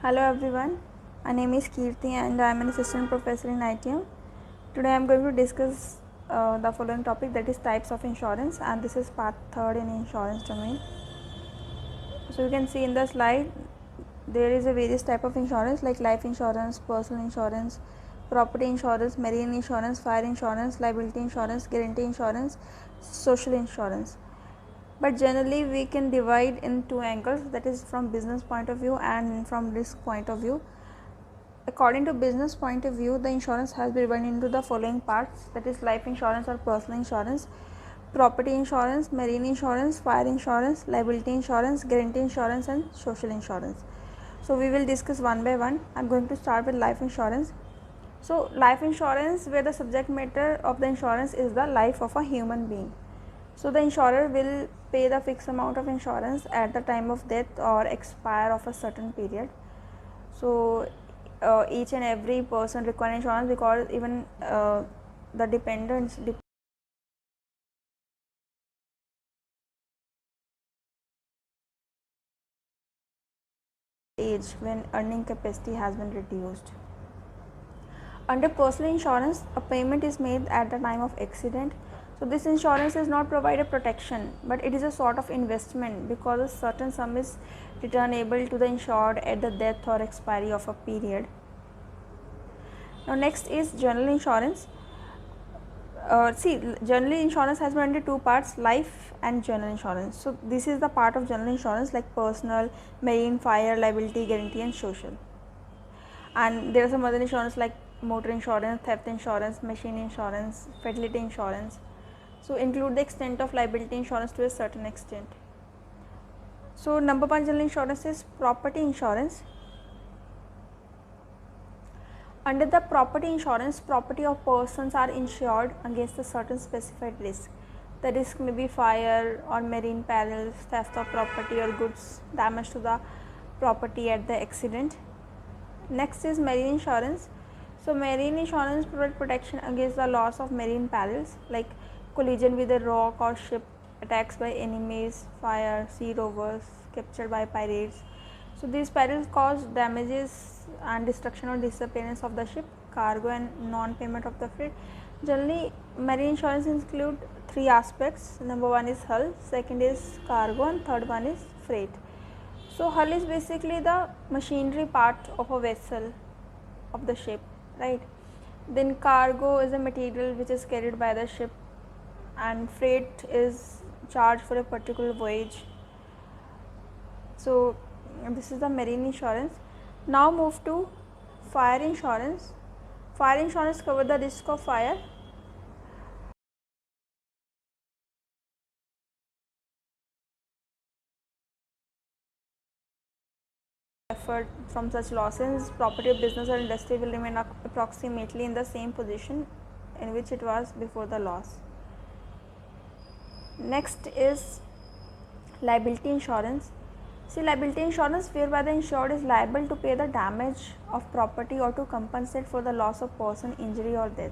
Hello everyone, my name is Kirti and I am an assistant professor in ITM. Today I am going to discuss the following topic, that is types of insurance, and this is part 3rd in insurance domain. So you can see in the slide there is a various type of insurance like life insurance, personal insurance, property insurance, marine insurance, fire insurance, liability insurance, guarantee insurance, social insurance. But generally we can divide in two angles, that is from business point of view and from risk point of view. According to business point of view, the insurance has been divided into the following parts, that is life insurance or personal insurance, property insurance, marine insurance, fire insurance, liability insurance, guarantee insurance and social insurance. So we will discuss one by one. I am going to start with life insurance. So life insurance, where the subject matter of the insurance is the life of a human being. So the insurer will pay the fixed amount of insurance at the time of death or expire of a certain period. So each and every person require insurance, because even the dependents age when earning capacity has been reduced. Under personal insurance, a payment is made at the time of accident. So this insurance is not provided protection, but it is a sort of investment, because a certain sum is returnable to the insured at the death or expiry of a period. Now next is general insurance. General insurance has been under two parts, life and general insurance. So this is the part of general insurance like personal, marine, fire, liability, guarantee and social. And there are some other insurance like motor insurance, theft insurance, machine insurance, fatality insurance. So include the extent of liability insurance to a certain extent. So number one general insurance is property insurance. Under the property insurance, property of persons are insured against a certain specified risk. The risk may be fire or marine perils, theft of property or goods, damage to the property at the accident. Next is marine insurance. So marine insurance provides protection against the loss of marine perils like collision with a rock or ship, attacks by enemies, fire, sea rovers, captured by pirates. So these perils cause damages and destruction or disappearance of the ship, cargo and non-payment of the freight. Generally, marine insurance include three aspects. Number one is hull, second is cargo and third one is freight. So hull is basically the machinery part of a vessel of the ship, right? Then cargo is a material which is carried by the ship, and freight is charged for a particular voyage. So this is the marine insurance. Now move to fire insurance. Fire insurance covers the risk of fire. Suffered from such losses, property of business or industry will remain approximately in the same position in which it was before the loss. Next is liability insurance. See, liability insurance whereby the insured is liable to pay the damage of property or to compensate for the loss of person, injury or death.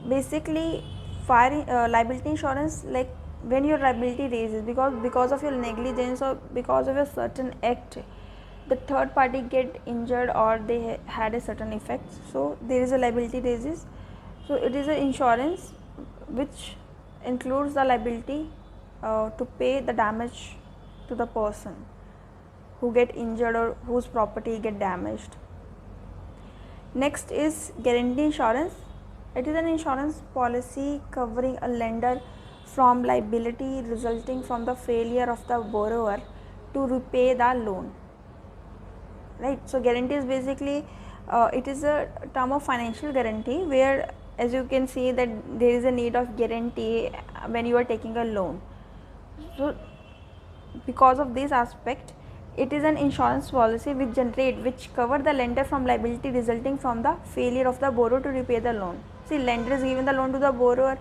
Basically, liability insurance, like when your liability raises because of your negligence or because of a certain act, the third party get injured or they had a certain effect, so there is a liability raises. So it is an insurance which includes the liability to pay the damage to the person who get injured or whose property get damaged. Next is guarantee insurance. It is an insurance policy covering a lender from liability resulting from the failure of the borrower to repay the loan, right? So guarantee is basically it is a term of financial guarantee where, as you can see, that there is a need of guarantee when you are taking a loan. So because of this aspect, it is an insurance policy which cover the lender from liability resulting from the failure of the borrower to repay the loan. See, lender is giving the loan to the borrower.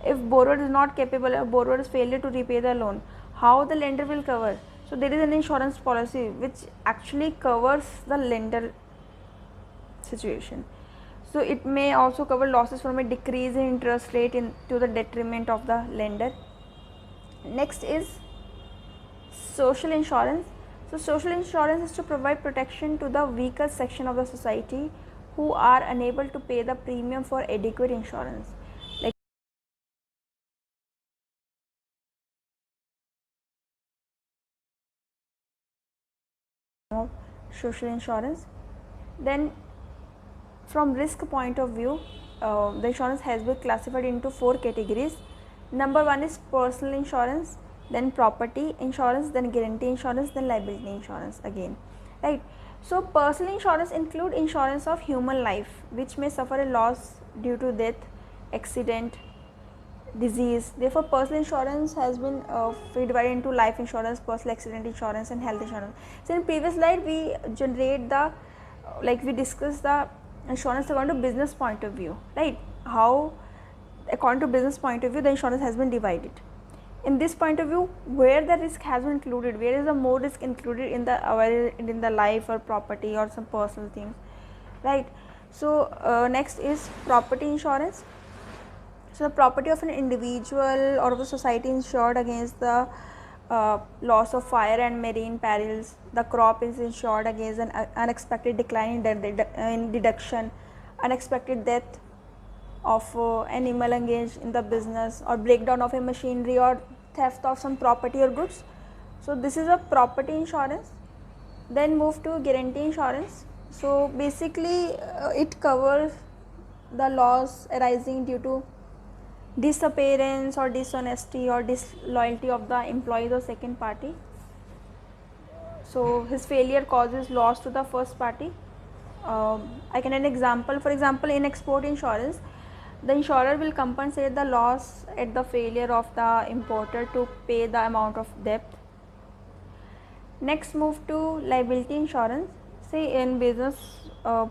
If borrower is not capable, or borrower is failure to repay the loan, how the lender will cover? So there is an insurance policy which actually covers the lender situation. So it may also cover losses from a decrease in interest rate to the detriment of the lender. Next is social insurance. So social insurance is to provide protection to the weaker section of the society who are unable to pay the premium for adequate insurance. Like social insurance. Then from risk point of view, the insurance has been classified into 4 categories. Number 1 is personal insurance, then property insurance, then guarantee insurance, then liability insurance again, right. So personal insurance include insurance of human life which may suffer a loss due to death, accident, disease. Therefore personal insurance has been divided into life insurance, personal accident insurance and health insurance. So in previous slide we generate the like we discussed the insurance according to business point of view, right, how according to business point of view the insurance has been divided. In this point of view, where the risk has been included, where is the more risk included in the life or property or some personal things, right. So next is property insurance. So the property of an individual or of the society insured against the loss of fire and marine perils. The crop is insured against an unexpected decline in deduction, unexpected death of animal engaged in the business, or breakdown of a machinery, or theft of some property or goods. So this is a property insurance. Then move to guarantee insurance. So basically it covers the loss arising due to disappearance or dishonesty or disloyalty of the employees or second party. So his failure causes loss to the first party. I can an example. For example, in export insurance, the insurer will compensate the loss at the failure of the importer to pay the amount of debt. Next, move to liability insurance. See, in business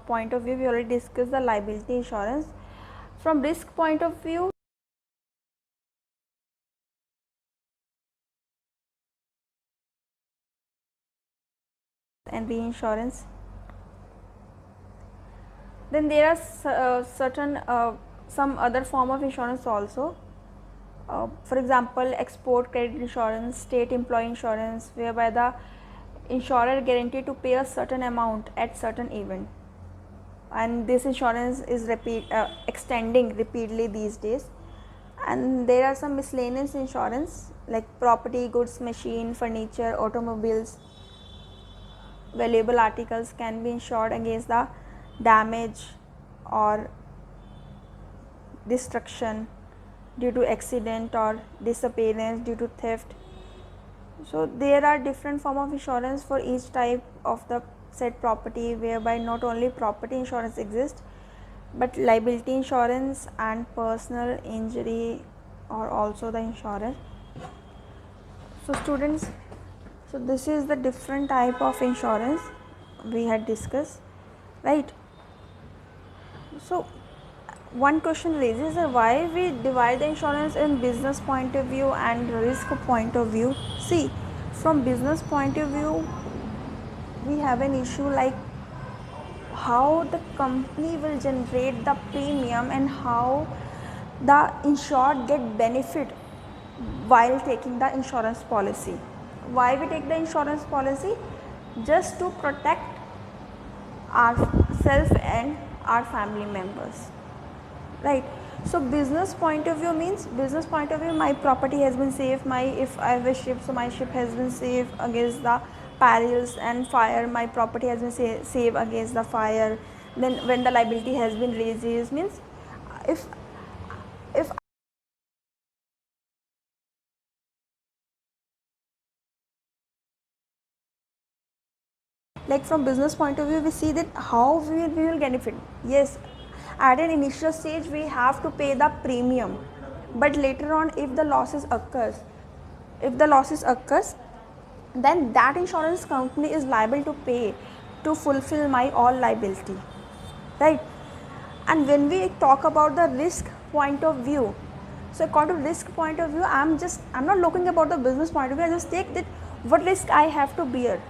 point of view, we already discussed the liability insurance. From risk point of view, and reinsurance. Then there are certain some other form of insurance also. For example, export credit insurance, state employee insurance, whereby the insurer guaranteed to pay a certain amount at certain event, and this insurance is extending repeatedly these days. And there are some miscellaneous insurance like property, goods, machine, furniture, automobiles, valuable articles can be insured against the damage or destruction due to accident or disappearance due to theft. So there are different form of insurance for each type of the said property, whereby not only property insurance exists but liability insurance and personal injury are also the insurance. So students, so this is the different type of insurance we had discussed, right. So one question raises why we divide the insurance in business point of view and risk point of view. See, from business point of view we have an issue like how the company will generate the premium and how the insured get benefit while taking the insurance policy. Why we take the insurance policy? Just to protect ourselves and our family members, right. So business point of view means, business point of view, my property has been saved, if I have a ship, so my ship has been saved against the perils and fire, my property has been saved against the fire. Then when the liability has been raised means if like from business point of view we see that how we will benefit. Yes, at an initial stage we have to pay the premium, but later on if the losses occurs, then that insurance company is liable to pay to fulfill my all liability, right. And when we talk about the risk point of view, so according to risk point of view, I'm not looking about the business point of view. I just take that what risk I have to bear.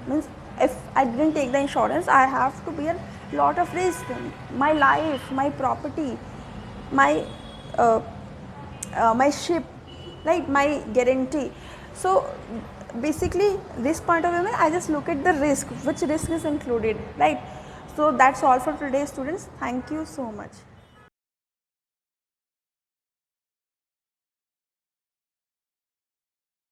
Means if I didn't take the insurance, I have to bear lot of risk, my life, my property, my my ship, right, my guarantee. So basically this point of view I just look at the risk, which risk is included, right? So that's all for today students. Thank you so much.